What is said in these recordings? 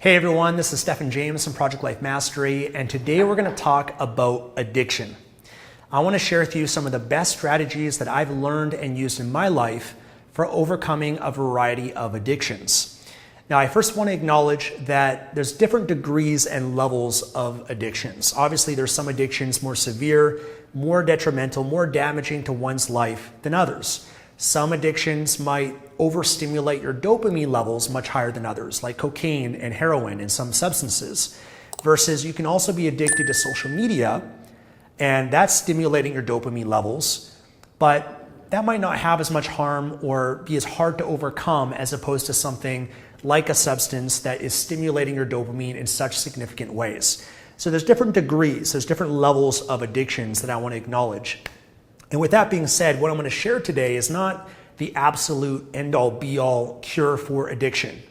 Hey everyone, this is Stefan James from Project Life Mastery, and today we're going to talk about addiction. I want to share with you some of the best strategies that I've learned and used in my life for overcoming a variety of addictions. Now, I first want to acknowledge that there's different degrees and levels of addictions. Obviously, there's some addictions more severe, more detrimental, more damaging to one's life than others. Some addictions might overstimulate your dopamine levels much higher than others, like cocaine and heroin and some substances. Versus you can also be addicted to social media, and that's stimulating your dopamine levels, but that might not have as much harm or be as hard to overcome as opposed to something like a substance that is stimulating your dopamine in such significant ways. So there's different degrees, there's different levels of addictions that I want to acknowledge. And with that being said, what I'm going to share today is not the absolute end-all be-all cure for addiction.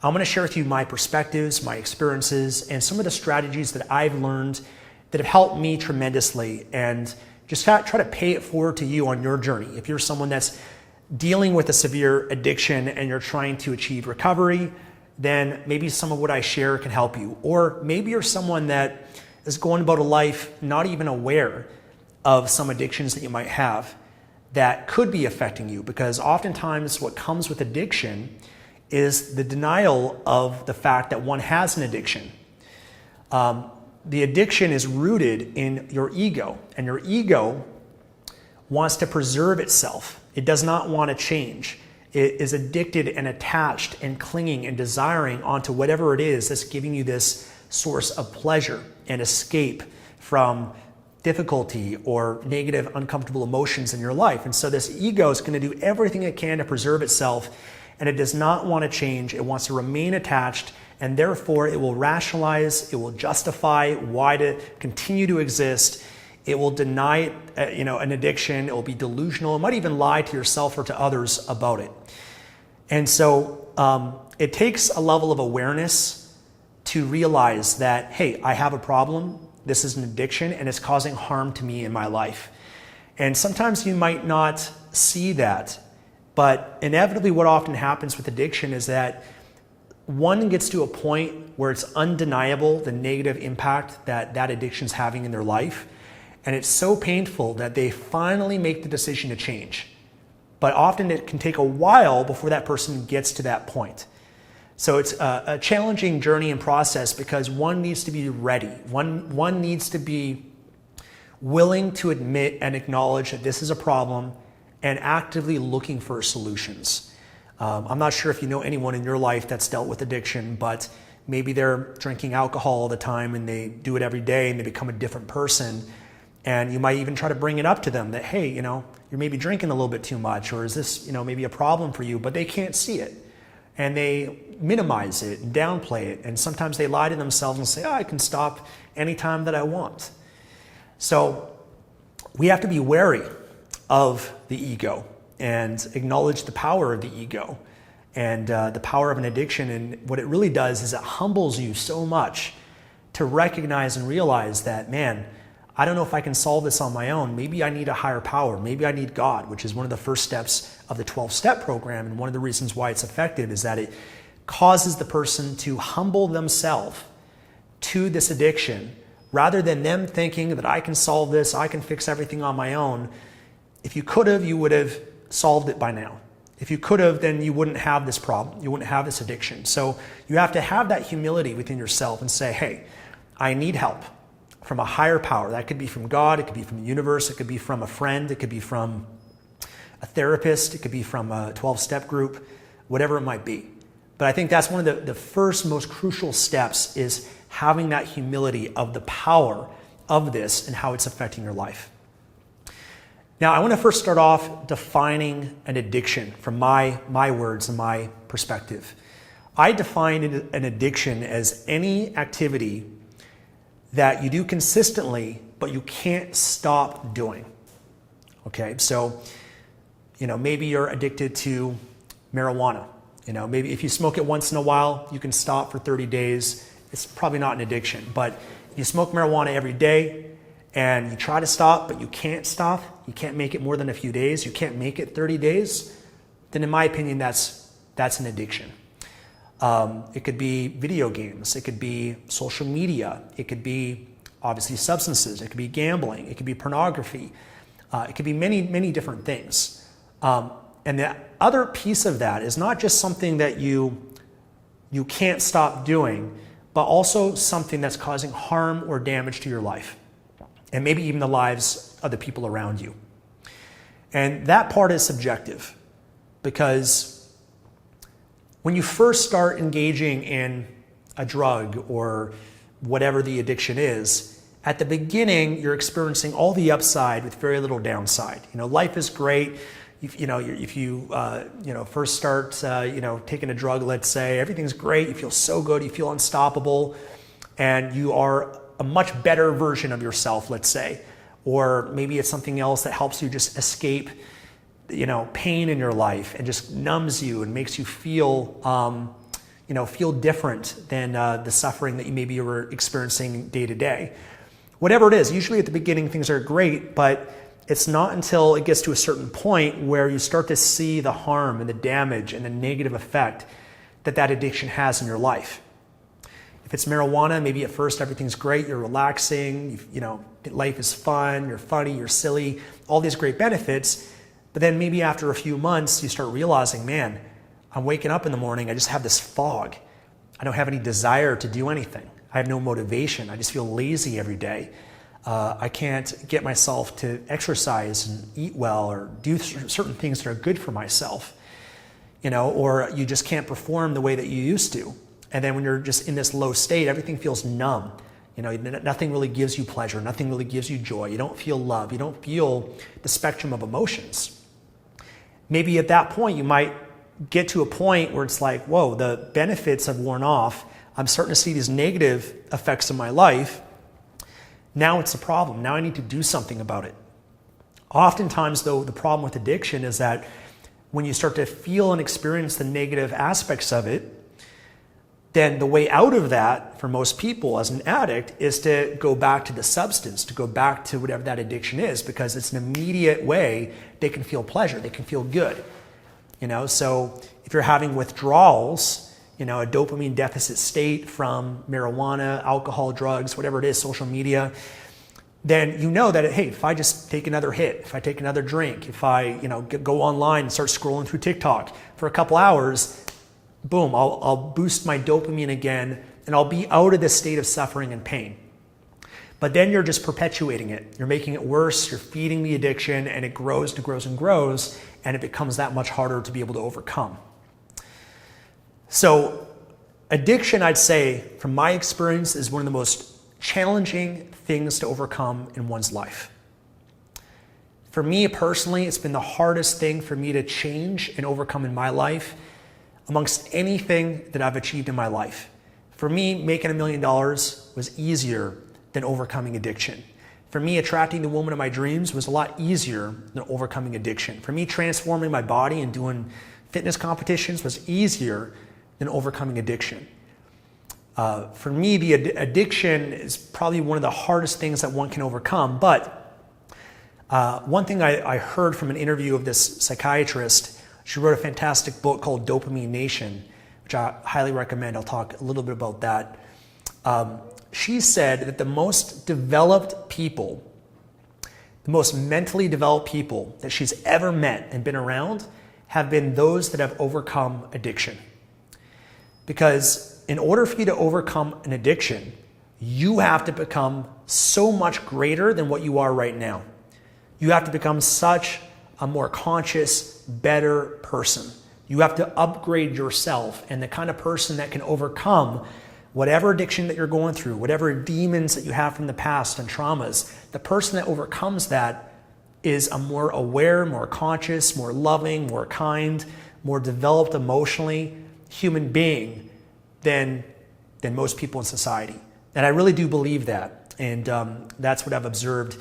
I'm going to share with you my perspectives, my experiences, and some of the strategies that I've learned that have helped me tremendously, and just try to pay it forward to you on your journey. If you're someone that's dealing with a severe addiction and you're trying to achieve recovery, then maybe some of what I share can help you. Or maybe you're someone that is going about a life not even aware of some addictions that you might have that could be affecting you, because oftentimes what comes with addiction is the denial of the fact that one has an addiction. The addiction is rooted in your ego, and your ego wants to preserve itself. It does not want to change. It is addicted and attached and clinging and desiring onto whatever it is that's giving you this source of pleasure and escape from difficulty or negative, uncomfortable emotions in your life. And so this ego is going to do everything it can to preserve itself, and it does not want to change. It wants to remain attached, and therefore it will rationalize, it will justify why to continue to exist. It will deny an addiction. It will be delusional. It might even lie to yourself or to others about it. And so it takes a level of awareness to realize that, hey, I have a problem. This is an addiction, and it's causing harm to me in my life. And sometimes you might not see that, but inevitably what often happens with addiction is that one gets to a point where it's undeniable the negative impact that that addiction is having in their life. And it's so painful that they finally make the decision to change. But often it can take a while before that person gets to that point. So it's a challenging journey and process, because one needs to be ready. One needs to be willing to admit and acknowledge that this is a problem and actively looking for solutions. I'm not sure if you know anyone in your life that's dealt with addiction, but maybe they're drinking alcohol all the time and they do it every day and they become a different person. And you might even try to bring it up to them that, hey, you're maybe drinking a little bit too much, or is this, maybe a problem for you, but they can't see it. And they minimize it and downplay it. And sometimes they lie to themselves and say, I can stop anytime that I want. So we have to be wary of the ego and acknowledge the power of the ego and the power of an addiction. And what it really does is it humbles you so much to recognize and realize that, man, I don't know if I can solve this on my own. Maybe I need a higher power. Maybe I need God, which is one of the first steps of the 12-step program. And one of the reasons why it's effective is that it causes the person to humble themselves to this addiction, rather than them thinking that I can solve this, I can fix everything on my own. If you could have, you would have solved it by now. If you could have, then you wouldn't have this problem. You wouldn't have this addiction. So you have to have that humility within yourself and say, hey, I need help from a higher power. That could be from God, it could be from the universe, it could be from a friend, it could be from a therapist, it could be from a 12-step group, whatever it might be. But I think that's one of the first most crucial steps, is having that humility of the power of this and how it's affecting your life. Now, I want to first start off defining an addiction from my words and my perspective. I define an addiction as any activity that you do consistently, but you can't stop doing. Okay, so, maybe you're addicted to marijuana. Maybe if you smoke it once in a while, you can stop for 30 days. It's probably not an addiction, but if you smoke marijuana every day and you try to stop, but you can't stop, you can't make it more than a few days, you can't make it 30 days, then in my opinion, that's an addiction. It could be video games. It could be social media. It could be obviously substances. It could be gambling. It could be pornography. It could be many, many different things. And the other piece of that is not just something that you can't stop doing, but also something that's causing harm or damage to your life, and maybe even the lives of the people around you. And that part is subjective, because when you first start engaging in a drug or whatever the addiction is, at the beginning, you're experiencing all the upside with very little downside. Life is great. If you first start taking a drug, let's say, everything's great. You feel so good. You feel unstoppable, and you are a much better version of yourself, let's say. Or maybe it's something else that helps you just escape, pain in your life and just numbs you and makes you feel, feel different than the suffering that you maybe were experiencing day to day. Whatever it is, usually at the beginning things are great, but it's not until it gets to a certain point where you start to see the harm and the damage and the negative effect that addiction has in your life. If it's marijuana, maybe at first everything's great, you're relaxing, life is fun, you're funny, you're silly, all these great benefits. But then maybe after a few months, you start realizing, man, I'm waking up in the morning, I just have this fog. I don't have any desire to do anything. I have no motivation. I just feel lazy every day. I can't get myself to exercise and eat well or do certain things that are good for myself, or you just can't perform the way that you used to. And then when you're just in this low state, everything feels numb. Nothing really gives you pleasure. Nothing really gives you joy. You don't feel love. You don't feel the spectrum of emotions. Maybe at that point, you might get to a point where it's like, whoa, the benefits have worn off. I'm starting to see these negative effects in my life. Now it's a problem. Now I need to do something about it. Oftentimes, though, the problem with addiction is that when you start to feel and experience the negative aspects of it, then the way out of that for most people as an addict is to go back to the substance, to go back to whatever that addiction is, because it's an immediate way they can feel pleasure, they can feel good. So if you're having withdrawals, a dopamine deficit state from marijuana, alcohol, drugs, whatever it is, social media, then you know that, hey, if I just take another hit, if I take another drink, if I go online and start scrolling through TikTok for a couple hours, boom, I'll boost my dopamine again, and I'll be out of this state of suffering and pain. But then you're just perpetuating it. You're making it worse. You're feeding the addiction, and it grows and grows and grows, and it becomes that much harder to be able to overcome. So addiction, I'd say, from my experience, is one of the most challenging things to overcome in one's life. For me personally, it's been the hardest thing for me to change and overcome in my life amongst anything that I've achieved in my life. For me, making $1 million was easier than overcoming addiction. For me, attracting the woman of my dreams was a lot easier than overcoming addiction. For me, transforming my body and doing fitness competitions was easier than overcoming addiction. For me, the addiction is probably one of the hardest things that one can overcome. But one thing I heard from an interview of this psychiatrist, she wrote a fantastic book called Dopamine Nation, which I highly recommend. I'll talk a little bit about that. She said that the most developed people, the most mentally developed people that she's ever met and been around have been those that have overcome addiction. Because in order for you to overcome an addiction, you have to become so much greater than what you are right now. You have to become such a more conscious, better person. You have to upgrade yourself, and the kind of person that can overcome whatever addiction that you're going through, whatever demons that you have from the past and traumas, the person that overcomes that is a more aware, more conscious, more loving, more kind, more developed emotionally human being than most people in society. And I really do believe that. And that's what I've observed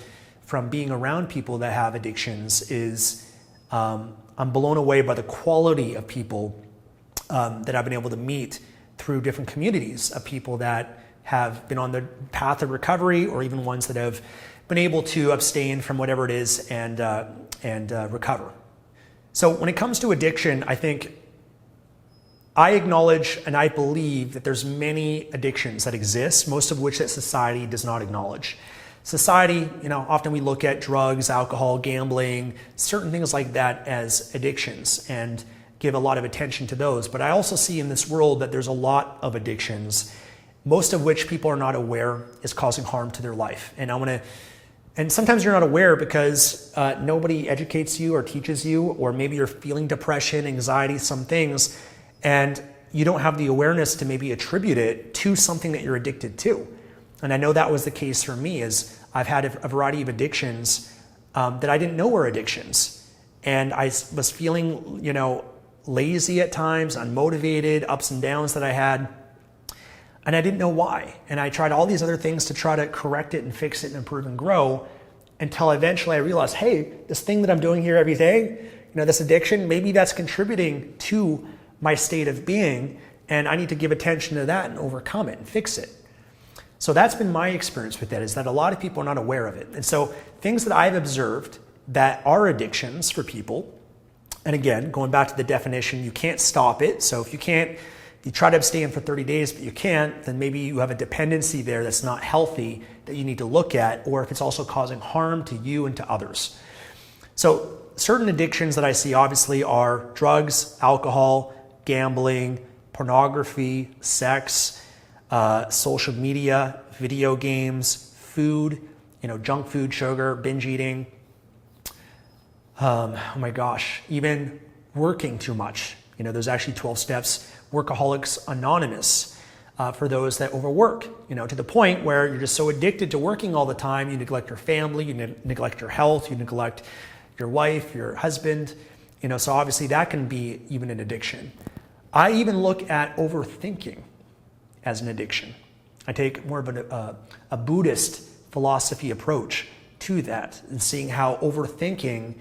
from being around people that have addictions is I'm blown away by the quality of people that I've been able to meet through different communities of people that have been on the path of recovery, or even ones that have been able to abstain from whatever it is and recover. So when it comes to addiction, I think I acknowledge and I believe that there's many addictions that exist, most of which that society does not acknowledge. Society, often we look at drugs, alcohol, gambling, certain things like that as addictions and give a lot of attention to those. But I also see in this world that there's a lot of addictions, most of which people are not aware is causing harm to their life. And sometimes you're not aware because nobody educates you or teaches you, or maybe you're feeling depression, anxiety, some things, and you don't have the awareness to maybe attribute it to something that you're addicted to. And I know that was the case for me, as I've had a variety of addictions that I didn't know were addictions. And I was feeling, lazy at times, unmotivated, ups and downs that I had. And I didn't know why. And I tried all these other things to try to correct it and fix it and improve and grow, until eventually I realized, hey, this thing that I'm doing here every day, this addiction, maybe that's contributing to my state of being, and I need to give attention to that and overcome it and fix it. So that's been my experience with that, is that a lot of people are not aware of it. And so things that I've observed that are addictions for people, and again, going back to the definition, you can't stop it. So if you try to abstain for 30 days, but you can't, then maybe you have a dependency there that's not healthy that you need to look at, or if it's also causing harm to you and to others. So certain addictions that I see obviously are drugs, alcohol, gambling, pornography, sex, social media, video games, food, junk food, sugar, binge eating. Oh my gosh, even working too much. There's actually 12 steps, Workaholics Anonymous, for those that overwork, to the point where you're just so addicted to working all the time, you neglect your family, you neglect your health, you neglect your wife, your husband, so obviously that can be even an addiction. I even look at overthinking as an addiction. I take more of a Buddhist philosophy approach to that, and seeing how overthinking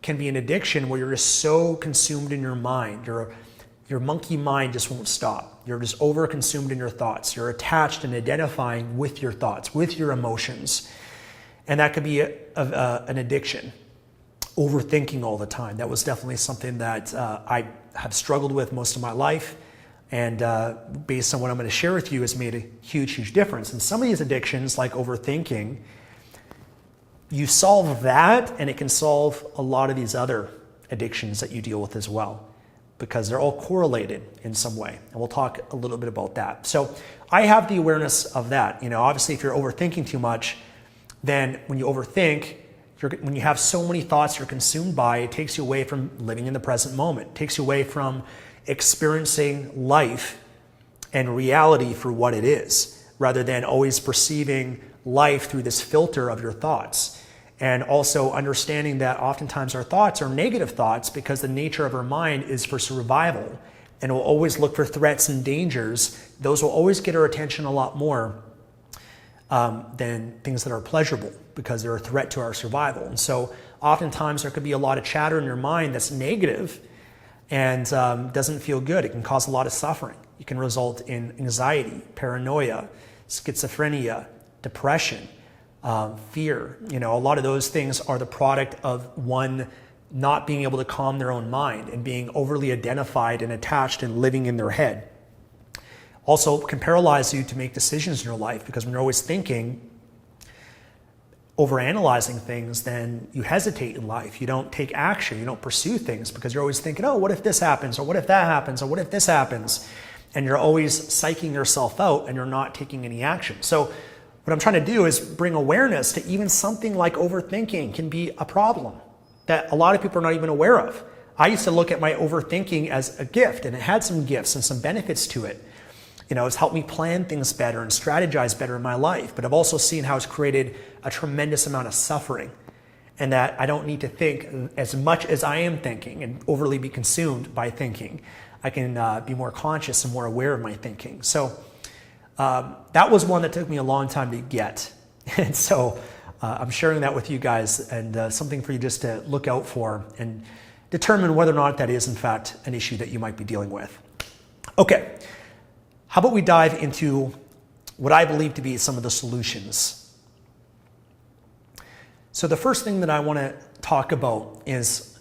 can be an addiction where you're just so consumed in your mind. Your monkey mind just won't stop. You're just over-consumed in your thoughts. You're attached and identifying with your thoughts, with your emotions. And that could be an addiction. Overthinking all the time. That was definitely something that I have struggled with most of my life. And based on what I'm going to share with you, has made a huge, huge difference. And some of these addictions, like overthinking, you solve that and it can solve a lot of these other addictions that you deal with as well, because they're all correlated in some way. And we'll talk a little bit about that. So I have the awareness of that. Obviously if you're overthinking too much, then when you overthink, when you have so many thoughts you're consumed by, it takes you away from living in the present moment. It takes you away from experiencing life and reality for what it is, rather than always perceiving life through this filter of your thoughts. And also understanding that oftentimes our thoughts are negative thoughts because the nature of our mind is for survival, and we'll always look for threats and dangers. Those will always get our attention a lot more than things that are pleasurable, because they're a threat to our survival. And so oftentimes there could be a lot of chatter in your mind that's negative and doesn't feel good. It can cause a lot of suffering. It can result in anxiety, paranoia, schizophrenia, depression, fear. A lot of those things are the product of one not being able to calm their own mind and being overly identified and attached and living in their head. Also can paralyze you to make decisions in your life, because when you're always thinking, overanalyzing things, then you hesitate in life. You don't take action. You don't pursue things because you're always thinking, oh, what if this happens? Or what if that happens? Or what if this happens? And you're always psyching yourself out and you're not taking any action. So what I'm trying to do is bring awareness to even something like overthinking can be a problem that a lot of people are not even aware of. I used to look at my overthinking as a gift, and it had some gifts and some benefits to it. It's helped me plan things better and strategize better in my life. But I've also seen how it's created a tremendous amount of suffering, and that I don't need to think as much as I am thinking and overly be consumed by thinking. I can be more conscious and more aware of my thinking. So that was one that took me a long time to get. And so I'm sharing that with you guys, and something for you just to look out for and determine whether or not that is in fact an issue that you might be dealing with. Okay. How about we dive into what I believe to be some of the solutions? So the first thing that I want to talk about is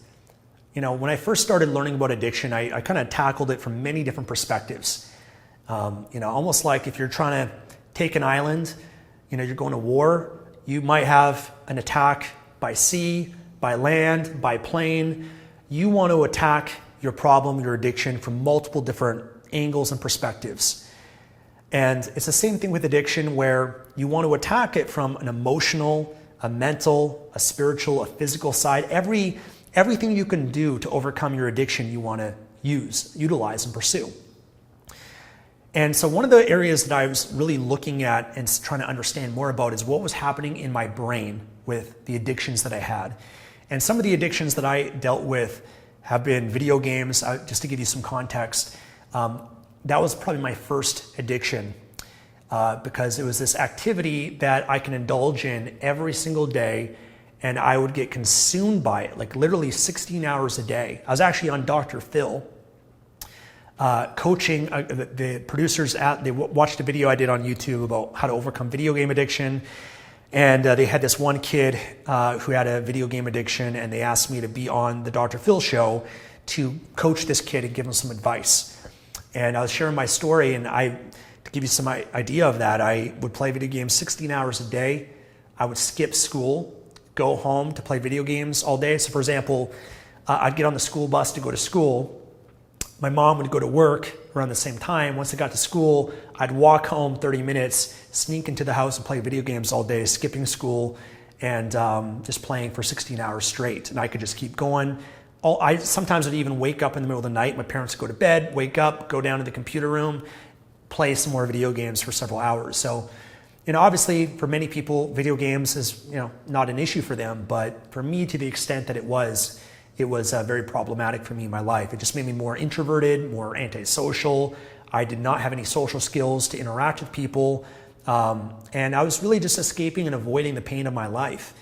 When I first started learning about addiction, I kind of tackled it from many different perspectives. Almost like if you're trying to take an island, you're going to war, you might have an attack by sea, by land, by plane. You want to attack your problem, your addiction, from multiple different angles and perspectives. And it's the same thing with addiction, where you want to attack it from an emotional, a mental, a spiritual, a physical side. Everything you can do to overcome your addiction, you want to utilize, and pursue. And so one of the areas that I was really looking at and trying to understand more about is what was happening in my brain with the addictions that I had. And some of the addictions that I dealt with have been video games. Just to give you some context, that was probably my first addiction because it was this activity that I can indulge in every single day, and I would get consumed by it, like literally 16 hours a day. I was actually on Dr. Phil, coaching the producers. They watched a video I did on YouTube about how to overcome video game addiction. And they had this one kid who had a video game addiction, and they asked me to be on the Dr. Phil show to coach this kid and give him some advice. And I was sharing my story, and to give you some idea of that, I would play video games 16 hours a day. I would skip school, go home to play video games all day. So for example, I'd get on the school bus to go to school. My mom would go to work around the same time. Once I got to school, I'd walk home 30 minutes, sneak into the house and play video games all day, skipping school, and just playing for 16 hours straight. And I could just keep going. Sometimes I'd even wake up in the middle of the night. My parents would go to bed, wake up, go down to the computer room, play some more video games for several hours. So, obviously for many people, video games is, not an issue for them. But for me, to the extent that it was very problematic for me in my life. It just made me more introverted, more antisocial. I did not have any social skills to interact with people. And I was really just escaping and avoiding the pain of my life.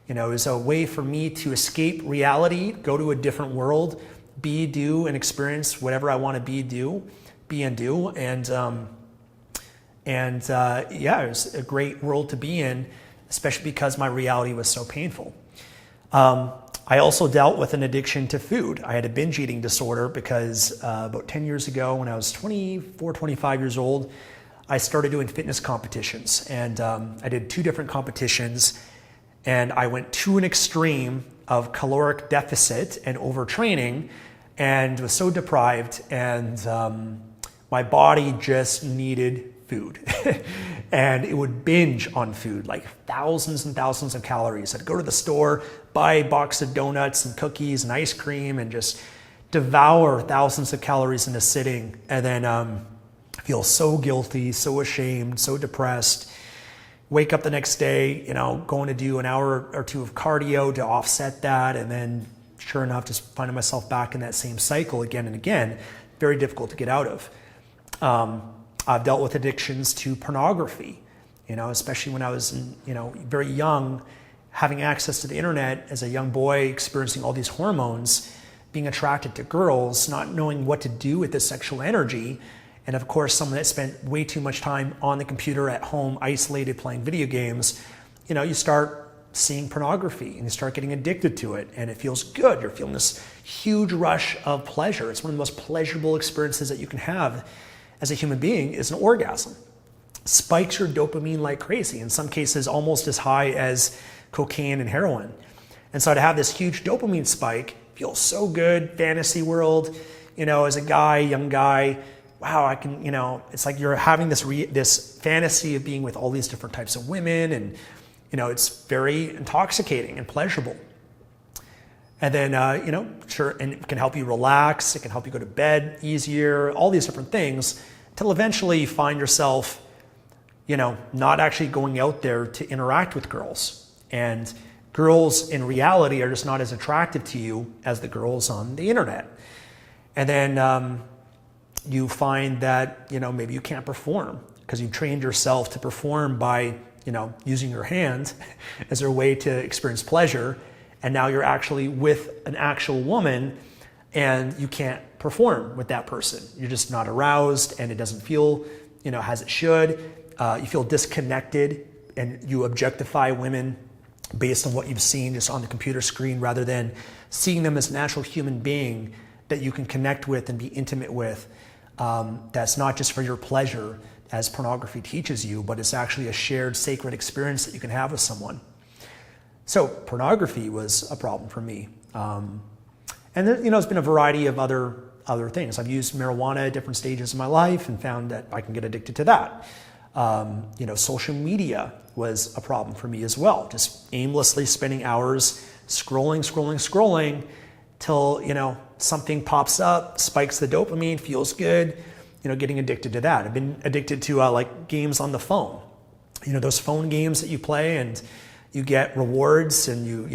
It was a way for me to escape reality, go to a different world, do, and experience whatever I want to be and do. And it was a great world to be in, especially because my reality was so painful. I also dealt with an addiction to food. I had a binge eating disorder because about 10 years ago, when I was 24, 25 years old, I started doing fitness competitions. And I did 2 different competitions, and I went to an extreme of caloric deficit and overtraining, and was so deprived, and my body just needed food. And it would binge on food, like thousands and thousands of calories. I'd go to the store, buy a box of donuts and cookies and ice cream, and just devour thousands of calories in a sitting, and then feel so guilty, so ashamed, so depressed. Wake up the next day, going to do an hour or 2 of cardio to offset that, and then sure enough, just finding myself back in that same cycle again and again. Very difficult to get out of. I've dealt with addictions to pornography, especially when I was, very young, having access to the internet as a young boy, experiencing all these hormones, being attracted to girls, not knowing what to do with this sexual energy. And of course, someone that spent way too much time on the computer at home, isolated, playing video games, you start seeing pornography and you start getting addicted to it, and it feels good. You're feeling this huge rush of pleasure. It's one of the most pleasurable experiences that you can have as a human being, is an orgasm. Spikes your dopamine like crazy, in some cases almost as high as cocaine and heroin. And so to have this huge dopamine spike feels so good, fantasy world, as a guy, young guy, wow, I can, it's like you're having this fantasy of being with all these different types of women, and, it's very intoxicating and pleasurable. And then, sure, and it can help you relax, it can help you go to bed easier, all these different things, till eventually you find yourself, not actually going out there to interact with girls. And girls in reality are just not as attractive to you as the girls on the internet. And then you find that, maybe you can't perform because you trained yourself to perform by, using your hand as a way to experience pleasure. And now you're actually with an actual woman and you can't perform with that person. You're just not aroused, and it doesn't feel, as it should. You feel disconnected, and you objectify women based on what you've seen just on the computer screen, rather than seeing them as a natural human being that you can connect with and be intimate with. That's not just for your pleasure, as pornography teaches you, but it's actually a shared sacred experience that you can have with someone. So pornography was a problem for me. And there, there's been a variety of other things. I've used marijuana at different stages of my life and found that I can get addicted to that. Social media was a problem for me as well. Just aimlessly spending hours scrolling till, something pops up, spikes the dopamine, feels good, getting addicted to that. I've been addicted to like games on the phone. Those phone games that you play and you get rewards and you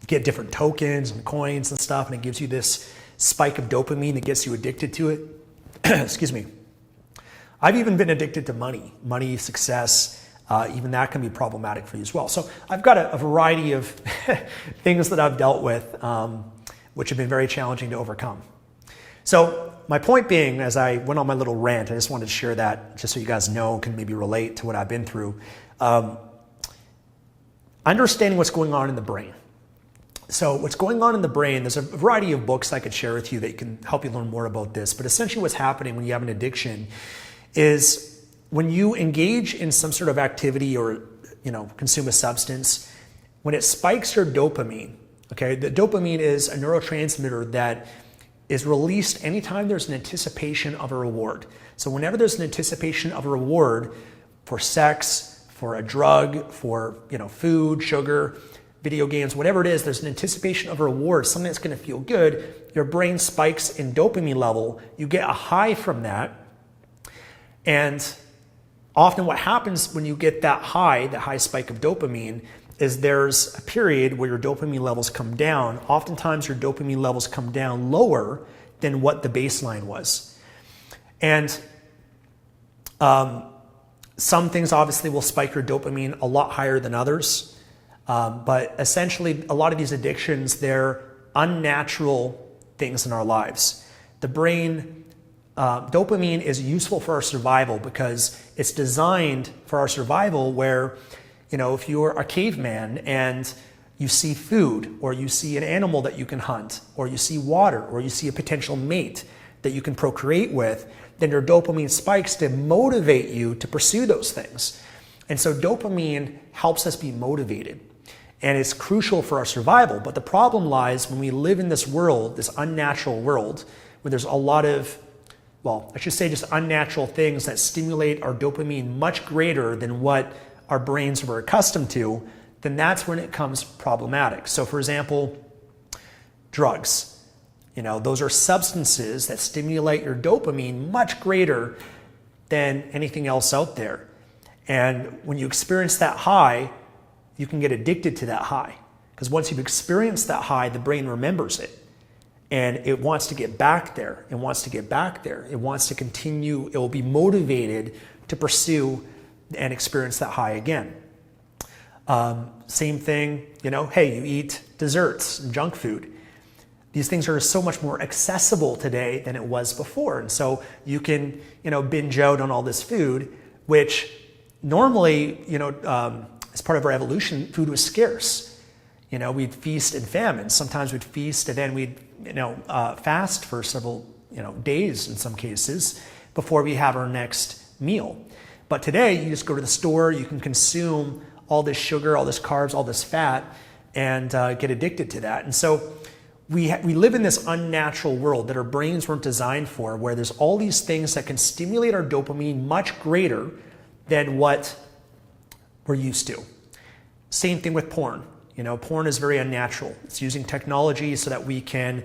get different tokens and coins and stuff, and it gives you this spike of dopamine that gets you addicted to it. Excuse me. I've even been addicted to money, success. Even that can be problematic for you as well. So I've got a variety of things that I've dealt with, which have been very challenging to overcome. So my point being, as I went on my little rant, I just wanted to share that just so you guys know, can maybe relate to what I've been through. Understanding what's going on in the brain. So what's going on in the brain, there's a variety of books I could share with you that can help you learn more about this. But essentially what's happening when you have an addiction is when you engage in some sort of activity or consume a substance, when it spikes your dopamine, okay, the dopamine is a neurotransmitter that is released anytime there's an anticipation of a reward. So whenever there's an anticipation of a reward for sex, for a drug, for food, sugar, video games, whatever it is, there's an anticipation of a reward, something that's going to feel good, your brain spikes in dopamine level, you get a high from that. And often what happens when you get that high spike of dopamine, is there's a period where your dopamine levels come down. Oftentimes your dopamine levels come down lower than what the baseline was. And some things obviously will spike your dopamine a lot higher than others. But essentially, a lot of these addictions, they're unnatural things in our lives. The brain, dopamine is useful for our survival because it's designed for our survival where, if you're a caveman and you see food, or you see an animal that you can hunt, or you see water, or you see a potential mate that you can procreate with, then your dopamine spikes to motivate you to pursue those things. And so dopamine helps us be motivated. And it's crucial for our survival. But the problem lies when we live in this world, this unnatural world, where there's a lot of, just unnatural things that stimulate our dopamine much greater than what our brains were accustomed to, then that's when it becomes problematic. So for example, drugs. Those are substances that stimulate your dopamine much greater than anything else out there. And when you experience that high, you can get addicted to that high. Because once you've experienced that high, the brain remembers it. And it wants to get back there. It wants to get back there. It wants to continue. It will be motivated to pursue and experience that high again. Same thing, hey, you eat desserts and junk food. These things are so much more accessible today than it was before. And so you can, binge out on all this food, which normally, as part of our evolution, food was scarce. We'd feast and famine. Sometimes we'd feast and then we'd, fast for several, days in some cases before we have our next meal. But today, you just go to the store, you can consume all this sugar, all this carbs, all this fat, and get addicted to that. And so we live in this unnatural world that our brains weren't designed for, where there's all these things that can stimulate our dopamine much greater than what we're used to. Same thing with porn. Porn is very unnatural. It's using technology so that we can,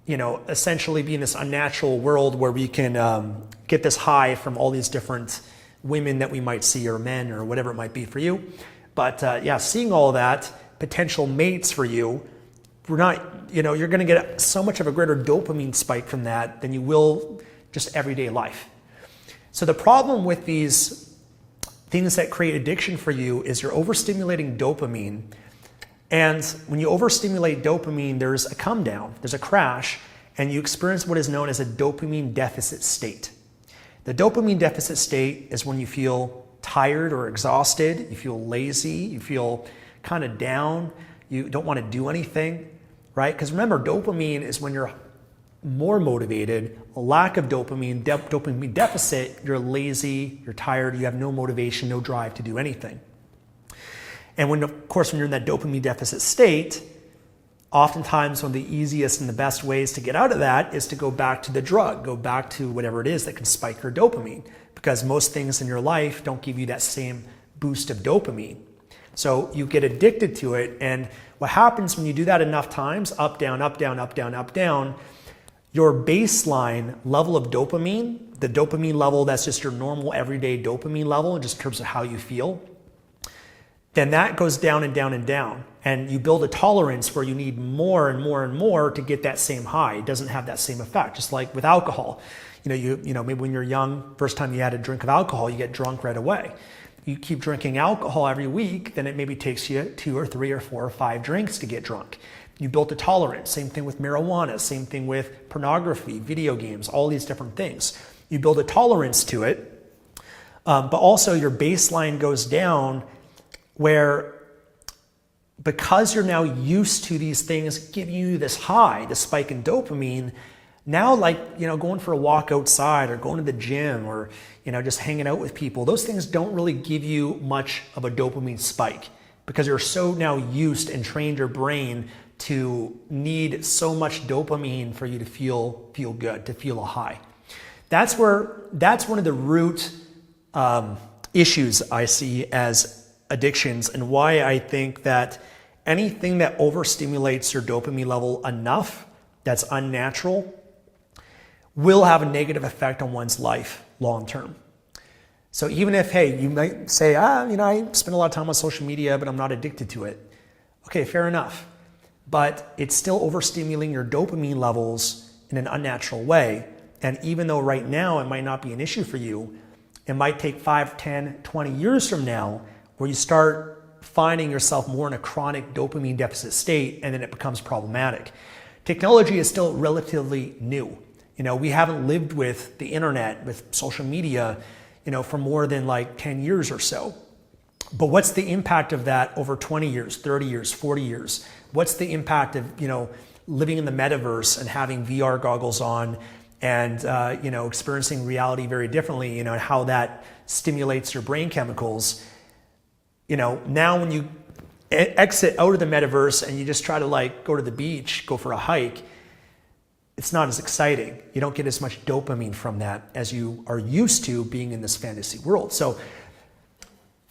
essentially be in this unnatural world where we can get this high from all these different women that we might see, or men, or whatever it might be for you. But seeing all that, potential mates for you, you're going to get so much of a greater dopamine spike from that than you will just everyday life. So the problem with these things that create addiction for you is you're overstimulating dopamine. And when you overstimulate dopamine, there's a come down, there's a crash, and you experience what is known as a dopamine deficit state. The dopamine deficit state is when you feel tired or exhausted, you feel lazy, you feel kind of down, you don't want to do anything, right? Because remember, dopamine is when you're more motivated. A lack of dopamine, dopamine deficit, you're lazy, you're tired, you have no motivation, no drive to do anything. And when you're in that dopamine deficit state, oftentimes one of the easiest and the best ways to get out of that is to go back to the drug, go back to whatever it is that can spike your dopamine, because most things in your life don't give you that same boost of dopamine. So you get addicted to it, and what happens when you do that enough times, up, down, up, down, up, down, up, down, your baseline level of dopamine, the dopamine level that's just your normal everyday dopamine level, just in terms of how you feel, then that goes down and down and down. And you build a tolerance where you need more and more and more to get that same high. It doesn't have that same effect, just like with alcohol. You know, maybe when you're young, first time you had a drink of alcohol, you get drunk right away. You keep drinking alcohol every week, then it maybe takes you 2 or 3 or 4 or 5 drinks to get drunk. You built a tolerance. Same thing with marijuana, same thing with pornography, video games, all these different things. You build a tolerance to it, but also your baseline goes down where, because you're now used to these things giving you this high, this spike in dopamine, now going for a walk outside or going to the gym or just hanging out with people, those things don't really give you much of a dopamine spike because you're so now used and trained your brain to need so much dopamine for you to feel good, to feel a high. That's one of the root issues I see as addictions, and why I think that anything that overstimulates your dopamine level enough that's unnatural will have a negative effect on one's life long term. So even if, hey, you might say, I spend a lot of time on social media, but I'm not addicted to it. Okay, fair enough. But it's still overstimulating your dopamine levels in an unnatural way. And even though right now it might not be an issue for you, it might take 5, 10, 20 years from now where you start finding yourself more in a chronic dopamine deficit state, and then it becomes problematic. Technology is still relatively new. We haven't lived with the internet, with social media, for more than 10 years or so. But what's the impact of that over 20 years, 30 years, 40 years? What's the impact of, living in the metaverse and having VR goggles on and, experiencing reality very differently, and how that stimulates your brain chemicals? Now when you exit out of the metaverse and you just try to go to the beach, go for a hike, it's not as exciting. You don't get as much dopamine from that as you are used to being in this fantasy world. So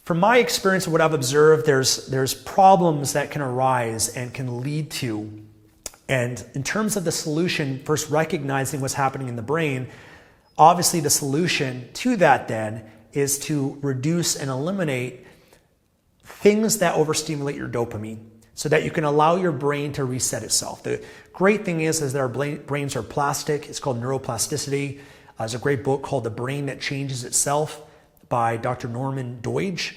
from my experience and what I've observed, there's problems that can arise and can lead to. And in terms of the solution, first recognizing what's happening in the brain, obviously the solution to that then is to reduce and eliminate things that overstimulate your dopamine so that you can allow your brain to reset itself. The great thing is that our brains are plastic. It's called neuroplasticity. There's a great book called The Brain That Changes Itself by Dr. Norman Doidge,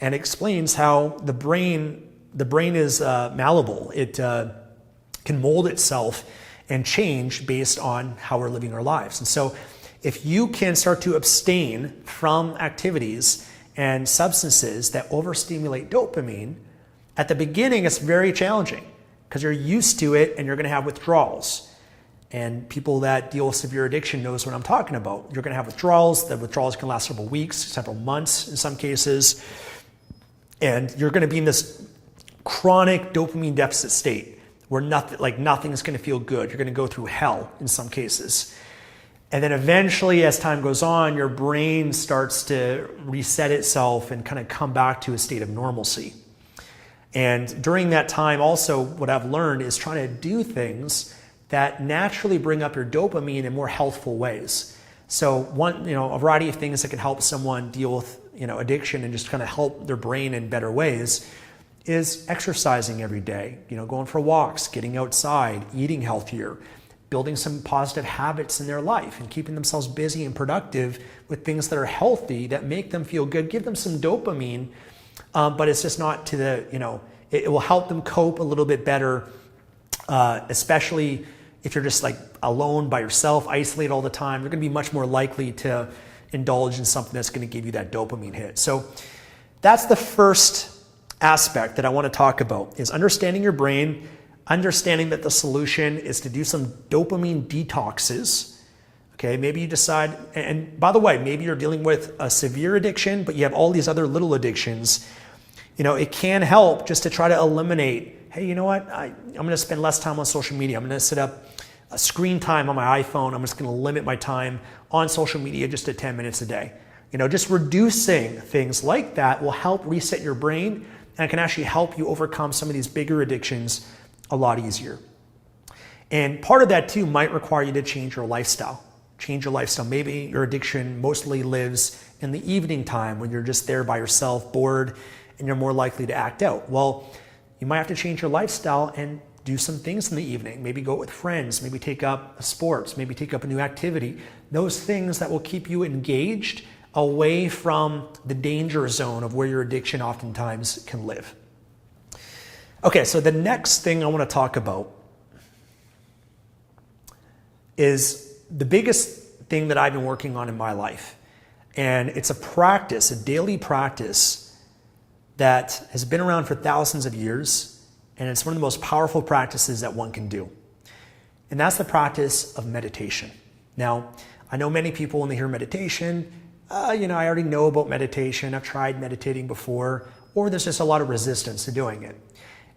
and explains how the brain is malleable. It can mold itself and change based on how we're living our lives. And so if you can start to abstain from activities and substances that overstimulate dopamine, at the beginning it's very challenging because you're used to it and you're going to have withdrawals. And people that deal with severe addiction knows what I'm talking about. You're going to have withdrawals. The withdrawals can last several weeks, several months in some cases. And you're going to be in this chronic dopamine deficit state where nothing is going to feel good. You're going to go through hell in some cases. And then eventually, as time goes on, your brain starts to reset itself and kind of come back to a state of normalcy. And during that time also, what I've learned is trying to do things that naturally bring up your dopamine in more healthful ways. So a variety of things that can help someone deal with, addiction and just kind of help their brain in better ways is exercising every day, going for walks, getting outside, eating healthier, building some positive habits in their life and keeping themselves busy and productive with things that are healthy, that make them feel good, give them some dopamine, but it's just not to the, it will help them cope a little bit better, especially if you're just alone by yourself, isolated all the time. You're going to be much more likely to indulge in something that's going to give you that dopamine hit. So that's the first aspect that I want to talk about is understanding your brain, understanding that the solution is to do some dopamine detoxes. Okay, maybe you decide, and by the way, maybe you're dealing with a severe addiction, but you have all these other little addictions. It can help just to try to eliminate, hey, you know what? I'm going to spend less time on social media. I'm going to set up a screen time on my iPhone. I'm just going to limit my time on social media just to 10 minutes a day. Just reducing things like that will help reset your brain, and it can actually help you overcome some of these bigger addictions a lot easier. And part of that too might require you to change your lifestyle. Maybe your addiction mostly lives in the evening time when you're just there by yourself, bored, and you're more likely to act out. Well, you might have to change your lifestyle and do some things in the evening. Maybe go out with friends, maybe take up sports, maybe take up a new activity. Those things that will keep you engaged away from the danger zone of where your addiction oftentimes can live. Okay, so the next thing I want to talk about is the biggest thing that I've been working on in my life. And it's a practice, a daily practice that has been around for thousands of years. And it's one of the most powerful practices that one can do. And that's the practice of meditation. Now, I know many people when they hear meditation, I already know about meditation. I've tried meditating before, or there's just a lot of resistance to doing it.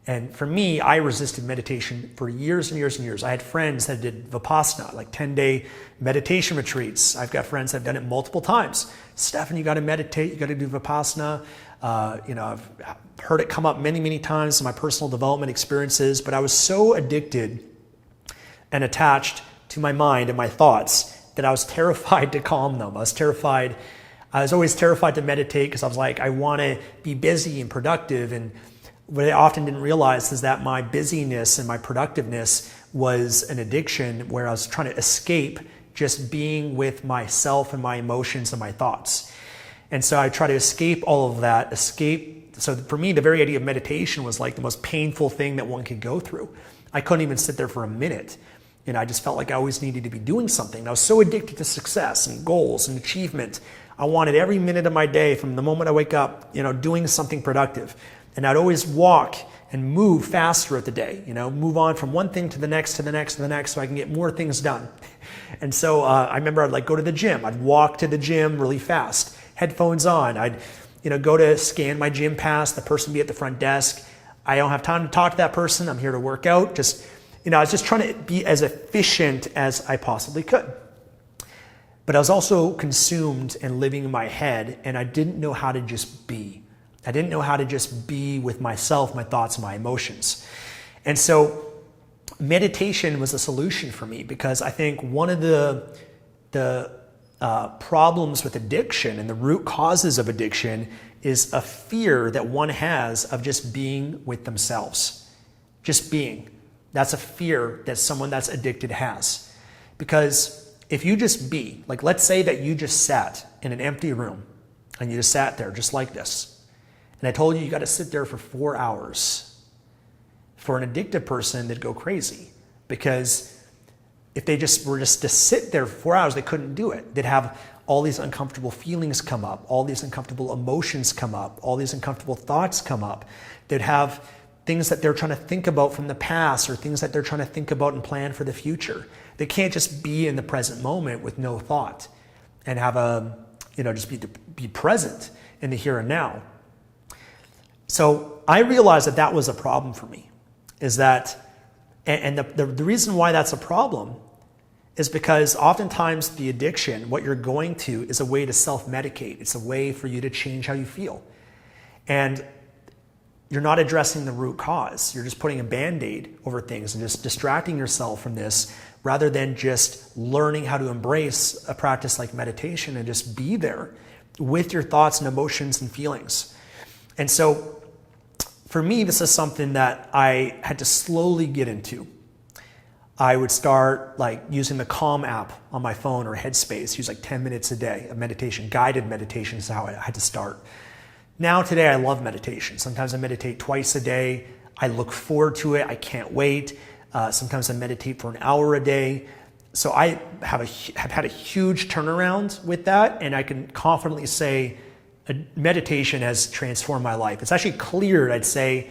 And for me, I resisted meditation for years and years and years. I had friends that did Vipassana, like 10-day meditation retreats. I've got friends that have done it multiple times. Stefan, you got to meditate, you got to do Vipassana. I've heard it come up many, many times in my personal development experiences, but I was so addicted and attached to my mind and my thoughts that I was terrified to calm them. I was always terrified to meditate because I was like, I want to be busy and productive. And what I often didn't realize is that my busyness and my productiveness was an addiction where I was trying to escape just being with myself and my emotions and my thoughts. And so I try to escape all of that, So for me, the very idea of meditation was like the most painful thing that one could go through. I couldn't even sit there for a minute. I just felt like I always needed to be doing something. I was so addicted to success and goals and achievement. I wanted every minute of my day from the moment I wake up, doing something productive. And I'd always walk and move fast throughout the day, move on from one thing to the next, to the next, to the next, so I can get more things done. And so I remember I'd go to the gym. I'd walk to the gym really fast, headphones on. I'd go to scan my gym pass, the person would be at the front desk. I don't have time to talk to that person. I'm here to work out. I was just trying to be as efficient as I possibly could. But I was also consumed and living in my head, and I didn't know how to just be. I didn't know how to just be with myself, my thoughts, and my emotions. And so meditation was a solution for me because I think one of the problems with addiction and the root causes of addiction is a fear that one has of just being with themselves. Just being. That's a fear that someone that's addicted has. Because if you just be, let's say that you just sat in an empty room and you just sat there just like this. And I told you got to sit there for 4 hours. For an addicted person, they'd go crazy because if they just were just to sit there for 4 hours, they couldn't do it. They'd have all these uncomfortable feelings come up, all these uncomfortable emotions come up, all these uncomfortable thoughts come up. They'd have things that they're trying to think about from the past or things that they're trying to think about and plan for the future. They can't just be in the present moment with no thought and have just be present in the here and now. So I realized that was a problem for me, and the reason why that's a problem is because oftentimes the addiction, what you're going to, is a way to self-medicate. It's a way for you to change how you feel. And you're not addressing the root cause. You're just putting a Band-Aid over things and just distracting yourself from this rather than just learning how to embrace a practice like meditation and just be there with your thoughts and emotions and feelings. And so for me, this is something that I had to slowly get into. I would start using the Calm app on my phone or Headspace, use 10 minutes a day of meditation. Guided meditation is how I had to start. Now today I love meditation. Sometimes I meditate twice a day. I look forward to it. I can't wait. Sometimes I meditate for an hour a day. So I have had a huge turnaround with that, and I can confidently say meditation has transformed my life. It's actually cleared, I'd say,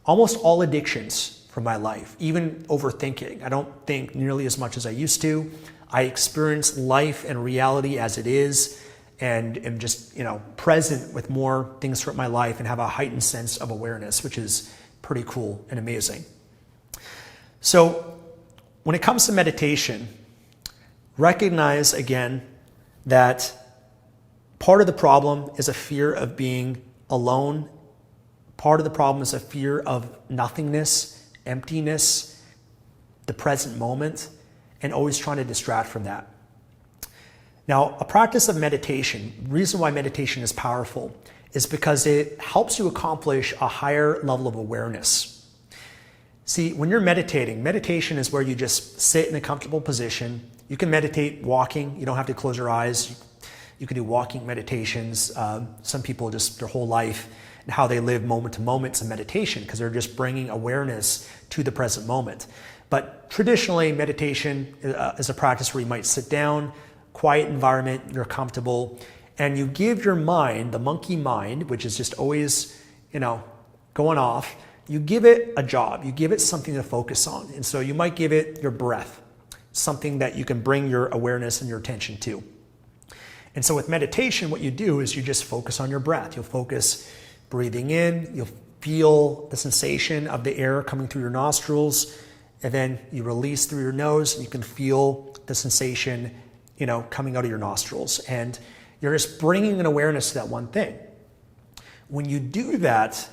almost all addictions from my life, even overthinking. I don't think nearly as much as I used to. I experience life and reality as it is, and am just, present with more things throughout my life and have a heightened sense of awareness, which is pretty cool and amazing. So when it comes to meditation, recognize again that part of the problem is a fear of being alone. Part of the problem is a fear of nothingness, emptiness, the present moment, and always trying to distract from that. Now, a practice of meditation, the reason why meditation is powerful is because it helps you accomplish a higher level of awareness. See, when you're meditating, meditation is where you just sit in a comfortable position. You can meditate walking. You don't have to close your eyes. You can do walking meditations. Some people just their whole life and how they live moment to moment is a meditation because they're just bringing awareness to the present moment. But traditionally, meditation is a practice where you might sit down, quiet environment, you're comfortable, and you give your mind, the monkey mind, which is just always, going off, you give it a job, you give it something to focus on. And so you might give it your breath, something that you can bring your awareness and your attention to. And so with meditation, what you do is you just focus on your breath. You'll focus breathing in, you'll feel the sensation of the air coming through your nostrils, and then you release through your nose, and you can feel the sensation coming out of your nostrils. And you're just bringing an awareness to that one thing. When you do that,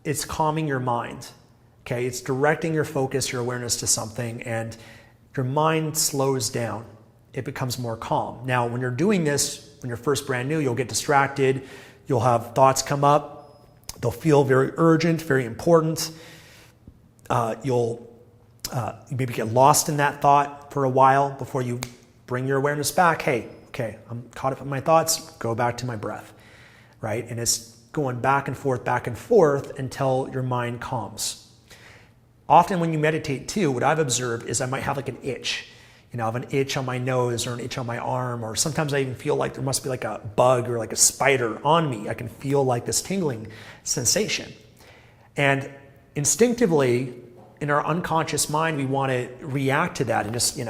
it's calming your mind. Okay, it's directing your focus, your awareness to something, and your mind slows down. It becomes more calm. Now, when you're doing this, when you're first brand new, you'll get distracted. You'll have thoughts come up. They'll feel very urgent, very important. You'll maybe get lost in that thought for a while before you bring your awareness back. Hey, okay, I'm caught up in my thoughts, go back to my breath, right? And it's going back and forth until your mind calms. Often when you meditate too, what I've observed is I might have like an itch. I have an itch on my nose or an itch on my arm, or sometimes I even feel like there must be like a bug or like a spider on me. I can feel like this tingling sensation. And instinctively, in our unconscious mind, we want to react to that and just, give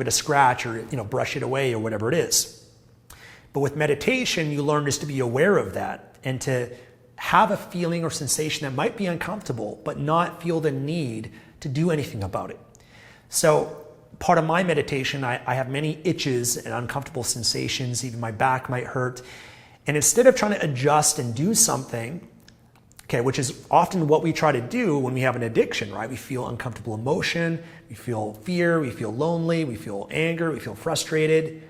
it a scratch or, brush it away or whatever it is. But with meditation, you learn just to be aware of that and to have a feeling or sensation that might be uncomfortable, but not feel the need to do anything about it. So part of my meditation, I have many itches and uncomfortable sensations, even my back might hurt. And instead of trying to adjust and do something, okay, which is often what we try to do when we have an addiction, right? We feel uncomfortable emotion, we feel fear, we feel lonely, we feel anger, we feel frustrated,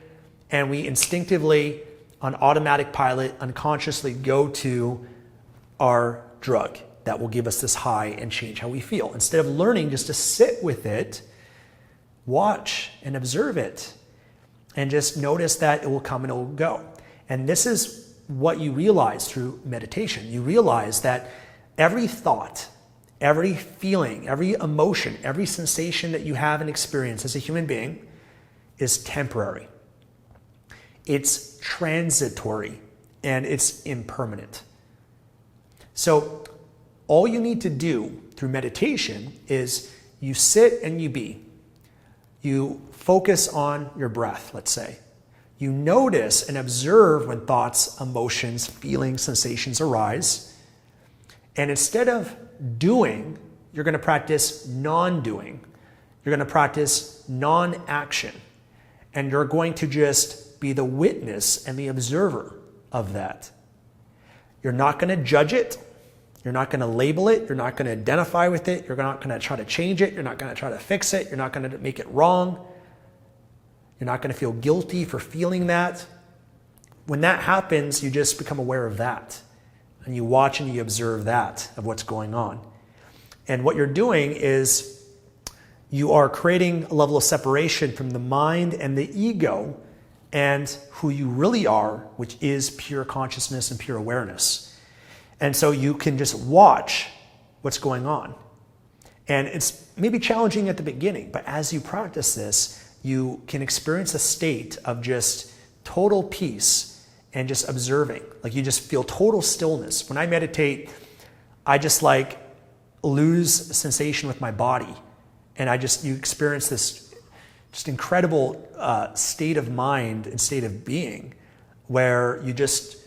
and we instinctively, on automatic pilot, unconsciously go to our drug that will give us this high and change how we feel. Instead of learning just to sit with it, watch and observe it, and just notice that it will come and it will go. And this is what you realize through meditation. You realize that every thought, every feeling, every emotion, every sensation that you have and experience as a human being is temporary. It's transitory and it's impermanent. So all you need to do through meditation is you sit and you be. You focus on your breath, let's say. You notice and observe when thoughts, emotions, feelings, sensations arise. And instead of doing, you're going to practice non-doing. You're going to practice non-action. And you're going to just be the witness and the observer of that. You're not going to judge it. You're not going to label it. You're not going to identify with it. You're not going to try to change it. You're not going to try to fix it. You're not going to make it wrong. You're not going to feel guilty for feeling that. When that happens, you just become aware of that. And you watch and you observe that, of what's going on. And what you're doing is you are creating a level of separation from the mind and the ego and who you really are, which is pure consciousness and pure awareness. And so you can just watch what's going on. And it's maybe challenging at the beginning, but as you practice this, you can experience a state of just total peace and just observing. Like you just feel total stillness. When I meditate, I just like lose sensation with my body. And you experience this just incredible state of mind and state of being where you just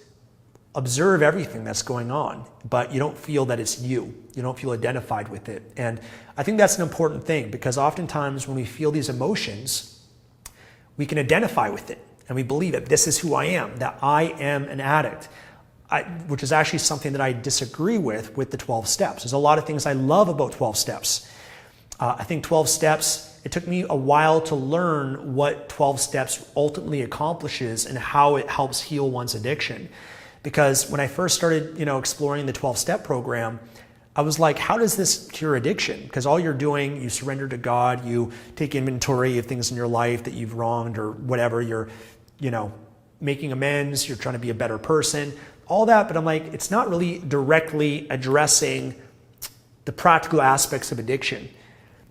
observe everything that's going on, but you don't feel that it's you. You don't feel identified with it. And I think that's an important thing, because oftentimes when we feel these emotions, we can identify with it and we believe that this is who I am, that I am an addict, which is actually something that I disagree with the 12 steps. There's a lot of things I love about 12 steps. I think 12 steps, it took me a while to learn what 12 steps ultimately accomplishes and how it helps heal one's addiction. Because when I first started, exploring the 12-step program, I was like, how does this cure addiction? Because all you're doing, you surrender to God, you take inventory of things in your life that you've wronged or whatever, you're, making amends, you're trying to be a better person, all that. But I'm like, it's not really directly addressing the practical aspects of addiction.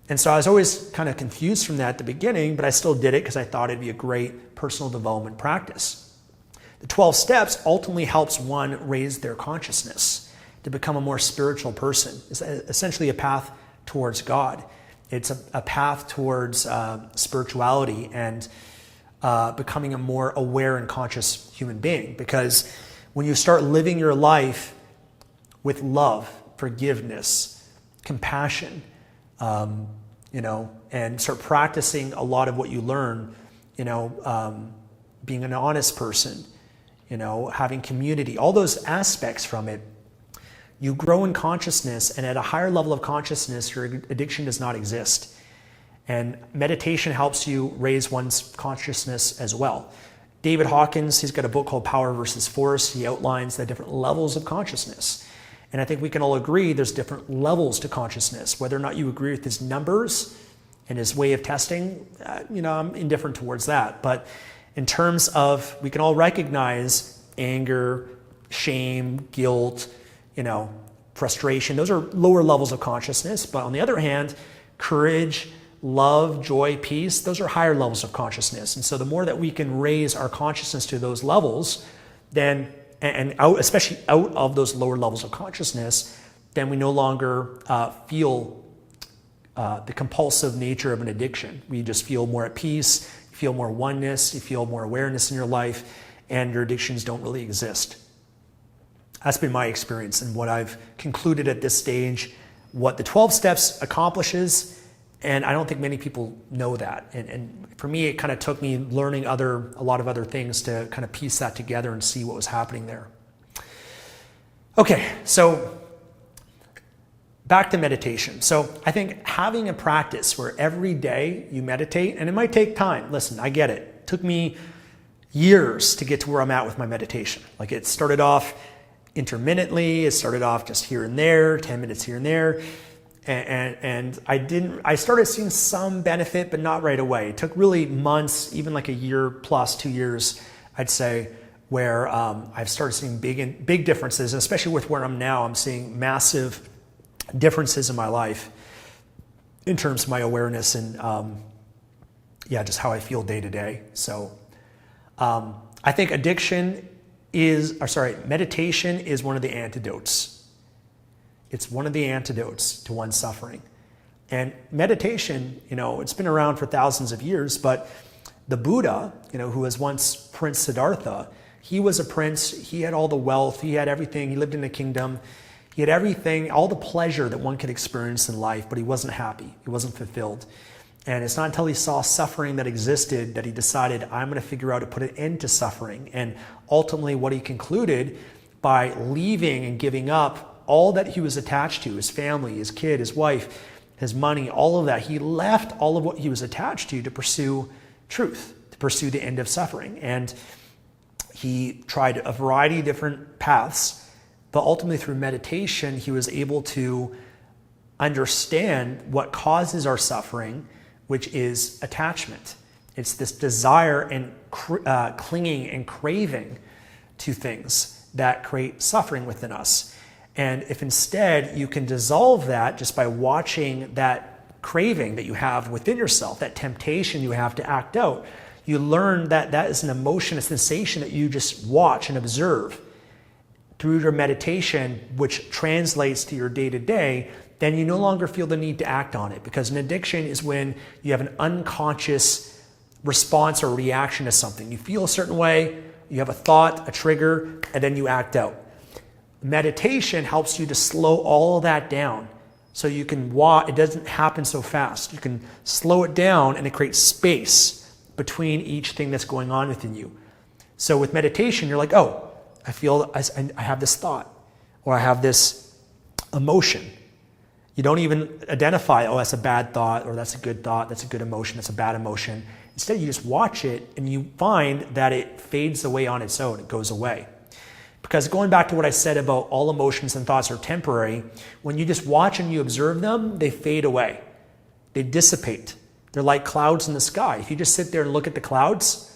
And so I was always kind of confused from that at the beginning, but I still did it because I thought it'd be a great personal development practice. The 12 steps ultimately helps one raise their consciousness to become a more spiritual person. It's essentially a path towards God. It's a path towards spirituality and becoming a more aware and conscious human being. Because when you start living your life with love, forgiveness, compassion, and start practicing a lot of what you learn, being an honest person, having community, all those aspects from it, you grow in consciousness, and at a higher level of consciousness, your addiction does not exist. And meditation helps you raise one's consciousness as well. David Hawkins, he's got a book called Power versus Force. He outlines the different levels of consciousness. And I think we can all agree there's different levels to consciousness. Whether or not you agree with his numbers and his way of testing, I'm indifferent towards that. But in terms of, we can all recognize anger, shame, guilt, frustration. Those are lower levels of consciousness. But on the other hand, courage, love, joy, peace, those are higher levels of consciousness. And so the more that we can raise our consciousness to those levels, then, especially out of those lower levels of consciousness, then we no longer feel the compulsive nature of an addiction. We just feel more at peace, you feel more oneness, you feel more awareness in your life, and your addictions don't really exist. That's been my experience and what I've concluded at this stage, what the 12 steps accomplishes, and I don't think many people know that. And for me, it kind of took me learning a lot of other things to kind of piece that together and see what was happening there. Okay, so back to meditation. So I think having a practice where every day you meditate, and it might take time. Listen, I get it. It took me years to get to where I'm at with my meditation. Like it started off intermittently. It started off just here and there, 10 minutes here and there. And I started seeing some benefit, but not right away. It took really months, even like a year plus, 2 years, I'd say, where I've started seeing big differences, especially with where I'm now. I'm seeing massive differences in my life in terms of my awareness and just how I feel day to day. So I think meditation is one of the antidotes. It's one of the antidotes to one's suffering. And meditation, it's been around for thousands of years, but the Buddha, who was once Prince Siddhartha, he was a prince, he had all the wealth, he had everything, he lived in a kingdom, he had everything, all the pleasure that one could experience in life, but he wasn't happy, he wasn't fulfilled. And it's not until he saw suffering that existed that he decided, I'm going to figure out how to put an end to suffering. And ultimately what he concluded by leaving and giving up all that he was attached to, his family, his kid, his wife, his money, all of that, he left all of what he was attached to pursue truth, to pursue the end of suffering. And he tried a variety of different paths, but ultimately through meditation, he was able to understand what causes our suffering, which is attachment. It's this desire and clinging and craving to things that create suffering within us. And if instead you can dissolve that just by watching that craving that you have within yourself, that temptation you have to act out, You learn that that is an emotion, a sensation that you just watch and observe through your meditation, which translates to your day-to-day. Then you no longer feel the need to act on it, because an addiction is when you have an unconscious response or reaction to something. You feel a certain way, you have a thought, a trigger, and then you act out. Meditation helps you to slow all of that down so you can it doesn't happen so fast. You can slow it down, and it creates space between each thing that's going on within you. So with meditation, you're like, oh, I feel I have this thought, or I have this emotion. You don't even identify, oh, that's a bad thought, or that's a good thought, that's a good emotion, that's a bad emotion. Instead, you just watch it, and you find that it fades away on its own. It goes away. Because going back to what I said about all emotions and thoughts are temporary, when you just watch and you observe them, they fade away. They dissipate. They're like clouds in the sky. If you just sit there and look at the clouds,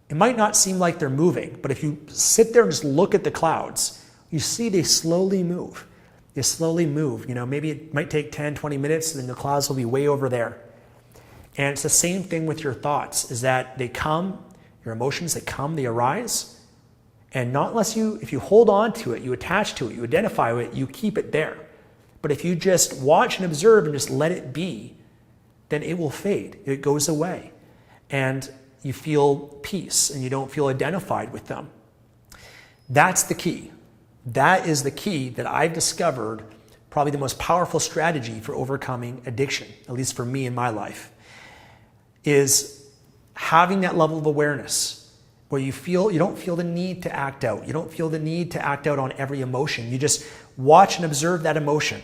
it might not seem like they're moving, but if you sit there and just look at the clouds, you see they slowly move. They slowly move. Maybe it might take 10, 20 minutes, and then the clouds will be way over there. And it's the same thing with your thoughts, is that they come, your emotions, they come, they arise. And not unless if you hold on to it, you attach to it, you identify with it, you keep it there. But if you just watch and observe and just let it be, then it will fade. It goes away. And you feel peace, and you don't feel identified with them. That's the key. That is the key that I've discovered, probably the most powerful strategy for overcoming addiction, at least for me in my life, is having that level of awareness where you don't feel the need to act out. You don't feel the need to act out on every emotion. You just watch and observe that emotion,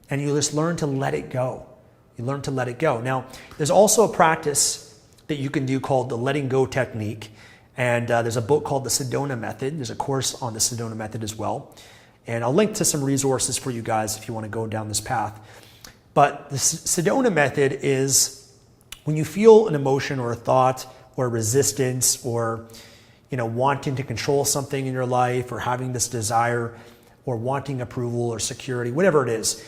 and you just learn to let it go. You learn to let it go. Now, there's also a practice that you can do called the letting go technique. And there's a book called the Sedona Method. There's a course on the Sedona Method as well. And I'll link to some resources for you guys if you want to go down this path. But the Sedona Method is when you feel an emotion or a thought or resistance, or wanting to control something in your life, or having this desire, or wanting approval or security, whatever it is.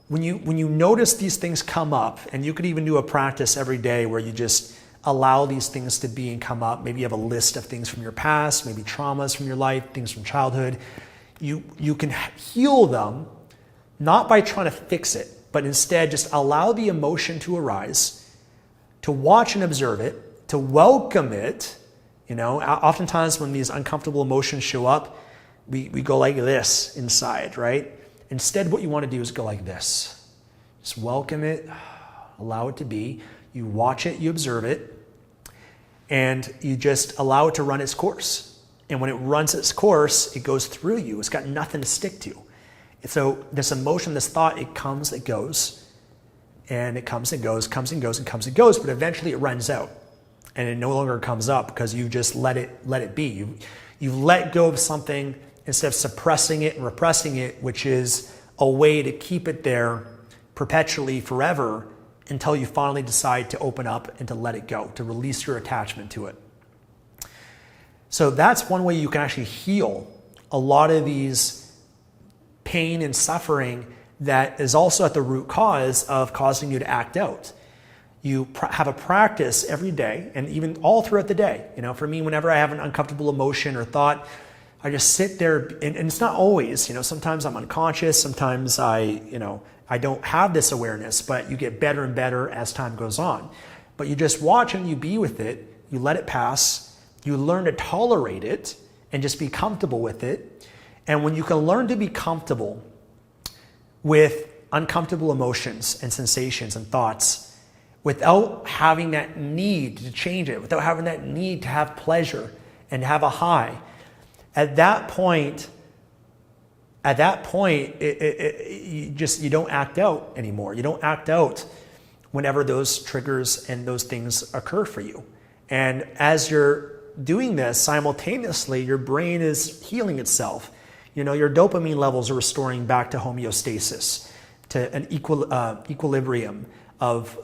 When you notice these things come up, and you could even do a practice every day where you just allow these things to be and come up. Maybe you have a list of things from your past, maybe traumas from your life, things from childhood. You can heal them, not by trying to fix it, but instead just allow the emotion to arise, to watch and observe it, to welcome it. Oftentimes when these uncomfortable emotions show up, we go like this inside, right? Instead, what you want to do is go like this. Just welcome it, allow it to be. You watch it, you observe it, and you just allow it to run its course. And when it runs its course, it goes through you. It's got nothing to stick to. And so this emotion, this thought, it comes, it goes, and it comes and goes, comes and goes, and comes and goes, but eventually it runs out. And it no longer comes up because you just let it be. You let go of something instead of suppressing it and repressing it, which is a way to keep it there perpetually forever until you finally decide to open up and to let it go, to release your attachment to it. So that's one way you can actually heal a lot of these pain and suffering that is also at the root cause of causing you to act out. You have a practice every day, and even all throughout the day. For me, whenever I have an uncomfortable emotion or thought, I just sit there, and it's not always. Sometimes I'm unconscious. Sometimes I don't have this awareness, but you get better and better as time goes on. But you just watch and you be with it. You let it pass. You learn to tolerate it and just be comfortable with it. And when you can learn to be comfortable with uncomfortable emotions and sensations and thoughts, without having that need to change it, without having that need to have pleasure and have a high, at that point, you don't act out anymore. You don't act out whenever those triggers and those things occur for you. And as you're doing this, simultaneously, your brain is healing itself. Your dopamine levels are restoring back to homeostasis, to an equilibrium of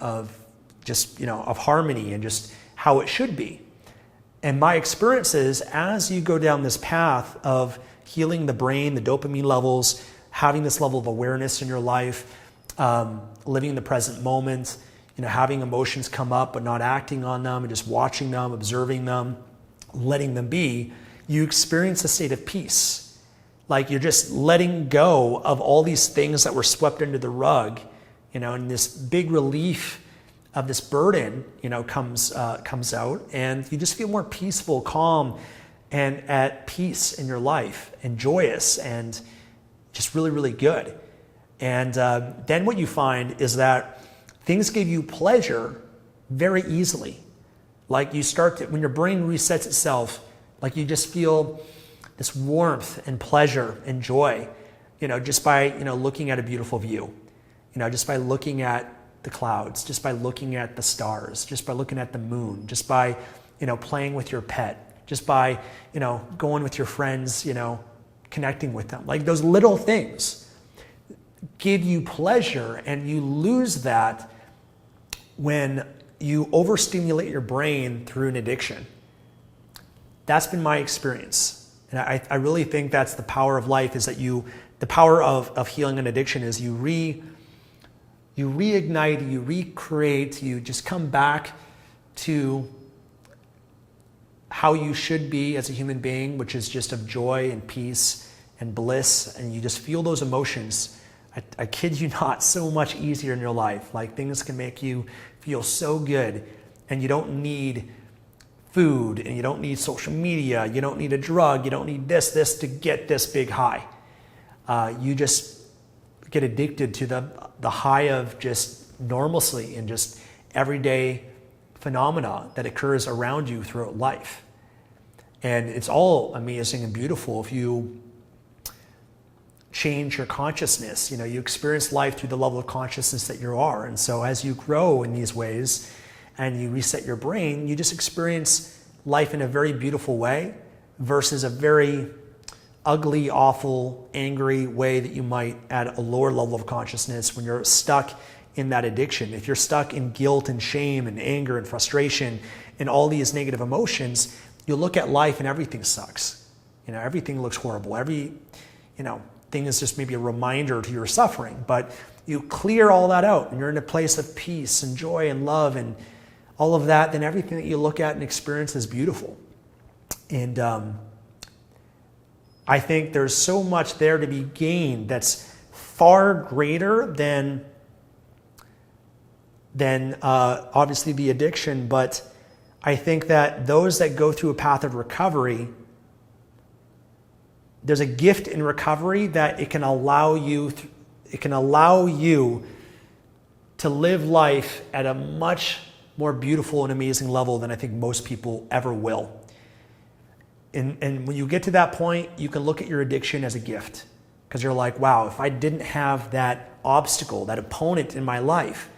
harmony and just how it should be. And my experience is, as you go down this path of healing the brain, the dopamine levels, having this level of awareness in your life, living in the present moment, having emotions come up but not acting on them and just watching them, observing them, letting them be, you experience a state of peace. Like you're just letting go of all these things that were swept under the rug, and this big relief of this burden, comes out, and you just feel more peaceful, calm, and at peace in your life, and joyous, and just really, really good. And then what you find is that things give you pleasure very easily. Like you start to, when your brain resets itself, like you just feel this warmth and pleasure and joy, just by, looking at a beautiful view, just by looking at the clouds, just by looking at the stars, just by looking at the moon, just by, playing with your pet, just by, going with your friends, connecting with them. Like those little things give you pleasure, and you lose that when you overstimulate your brain through an addiction. That's been my experience. And I really think that's the power of life, is that the power of healing an addiction is you reignite, you recreate, you just come back to how you should be as a human being, which is just of joy and peace and bliss, and you just feel those emotions. I kid you not, so much easier in your life. Like things can make you feel so good, and you don't need food, and you don't need social media, you don't need a drug, you don't need this to get this big high. You just get addicted to the high of just normalcy and just everyday phenomena that occurs around you throughout life. And it's all amazing and beautiful if you change your consciousness. You experience life through the level of consciousness that you are. And so as you grow in these ways and you reset your brain, you just experience life in a very beautiful way versus a very ugly, awful, angry way that you might at a lower level of consciousness when you're stuck in that addiction. If you're stuck in guilt and shame and anger and frustration and all these negative emotions, you'll look at life and everything sucks. Everything looks horrible. Every, thing is just maybe a reminder to your suffering, but you clear all that out and you're in a place of peace and joy and love and all of that, then everything that you look at and experience is beautiful. And I think there's so much there to be gained that's far greater than obviously the addiction, but I think that those that go through a path of recovery, there's a gift in recovery that it can allow you to live life at a much more beautiful and amazing level than I think most people ever will. And when you get to that point, you can look at your addiction as a gift, because you're like, wow, if I didn't have that obstacle, that opponent in my life,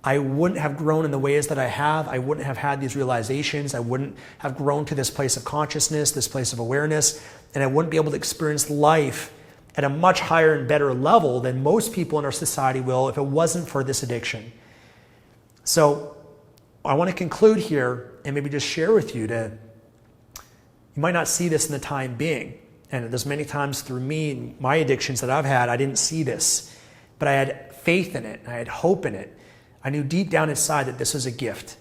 I wouldn't have grown in the ways that I have. I wouldn't have had these realizations. I wouldn't have grown to this place of consciousness, this place of awareness, and I wouldn't be able to experience life at a much higher and better level than most people in our society will if it wasn't for this addiction. So I want to conclude here and maybe just share with you you might not see this in the time being. And there's many times through me, my addictions that I've had, I didn't see this, but I had faith in it. I had hope in it. I knew deep down inside that this was a gift.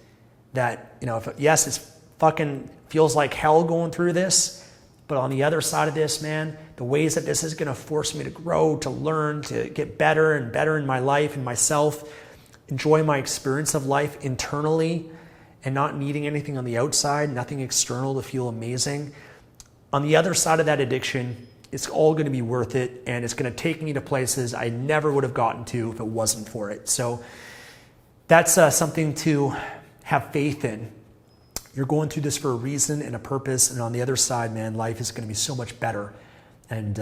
That, yes, it fucking feels like hell going through this, but on the other side of this, man, the ways that this is going to force me to grow, to learn, to get better and better in my life and myself, enjoy my experience of life internally and not needing anything on the outside, nothing external to feel amazing. On the other side of that addiction, it's all going to be worth it, and it's going to take me to places I never would have gotten to if it wasn't for it. So that's something to have faith in. You're going through this for a reason and a purpose, and on the other side, man, life is going to be so much better. And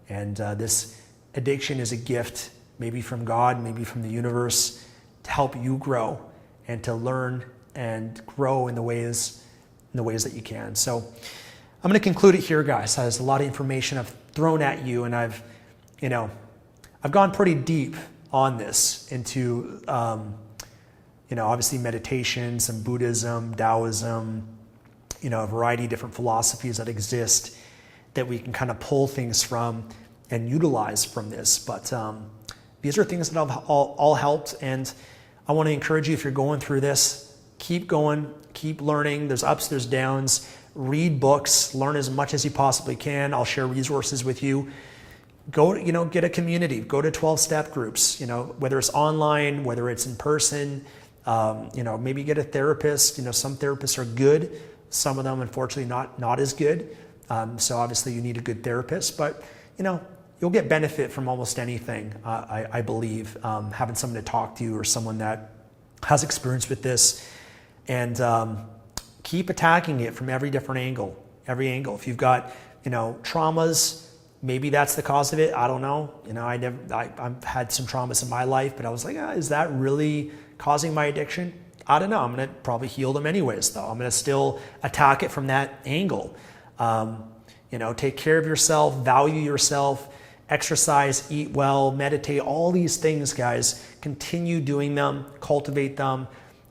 this addiction is a gift, maybe from God, maybe from the universe, to help you grow and to learn and grow in the ways that you can. So I'm going to conclude it here, guys. There's a lot of information I've thrown at you, and I've gone pretty deep on this into obviously meditation, some Buddhism, Taoism, a variety of different philosophies that exist that we can kind of pull things from and utilize from this. But these are things that have all helped, and I want to encourage you, if you're going through this, keep going, keep learning. There's ups, there's downs. Read books, learn as much as you possibly can. I'll share resources with you. Go, get a community, go to 12-step groups, whether it's online, whether it's in person, maybe get a therapist. Some therapists are good. Some of them, unfortunately, not as good. So obviously you need a good therapist, but you'll get benefit from almost anything, I believe, having someone to talk to or someone that has experience with this. And keep attacking it from every different angle, If you've got, traumas, maybe that's the cause of it. I don't know. I've had some traumas in my life, but I was like, is that really causing my addiction? I don't know. I'm going to probably heal them anyways, though. I'm going to still attack it from that angle. Take care of yourself, value yourself, exercise, eat well, meditate, all these things, guys. Continue doing them, cultivate them,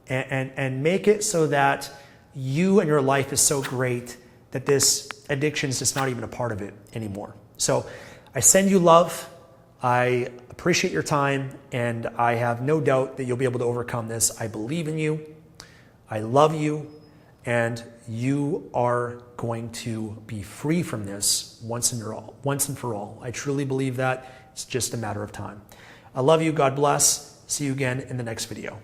and make it so that you and your life is so great that this addiction is just not even a part of it anymore. So I send you love. I appreciate your time, and I have no doubt that you'll be able to overcome this. I believe in you. I love you, and you are going to be free from this once and for all. I truly believe that. It's just a matter of time. I love you. God bless. See you again in the next video.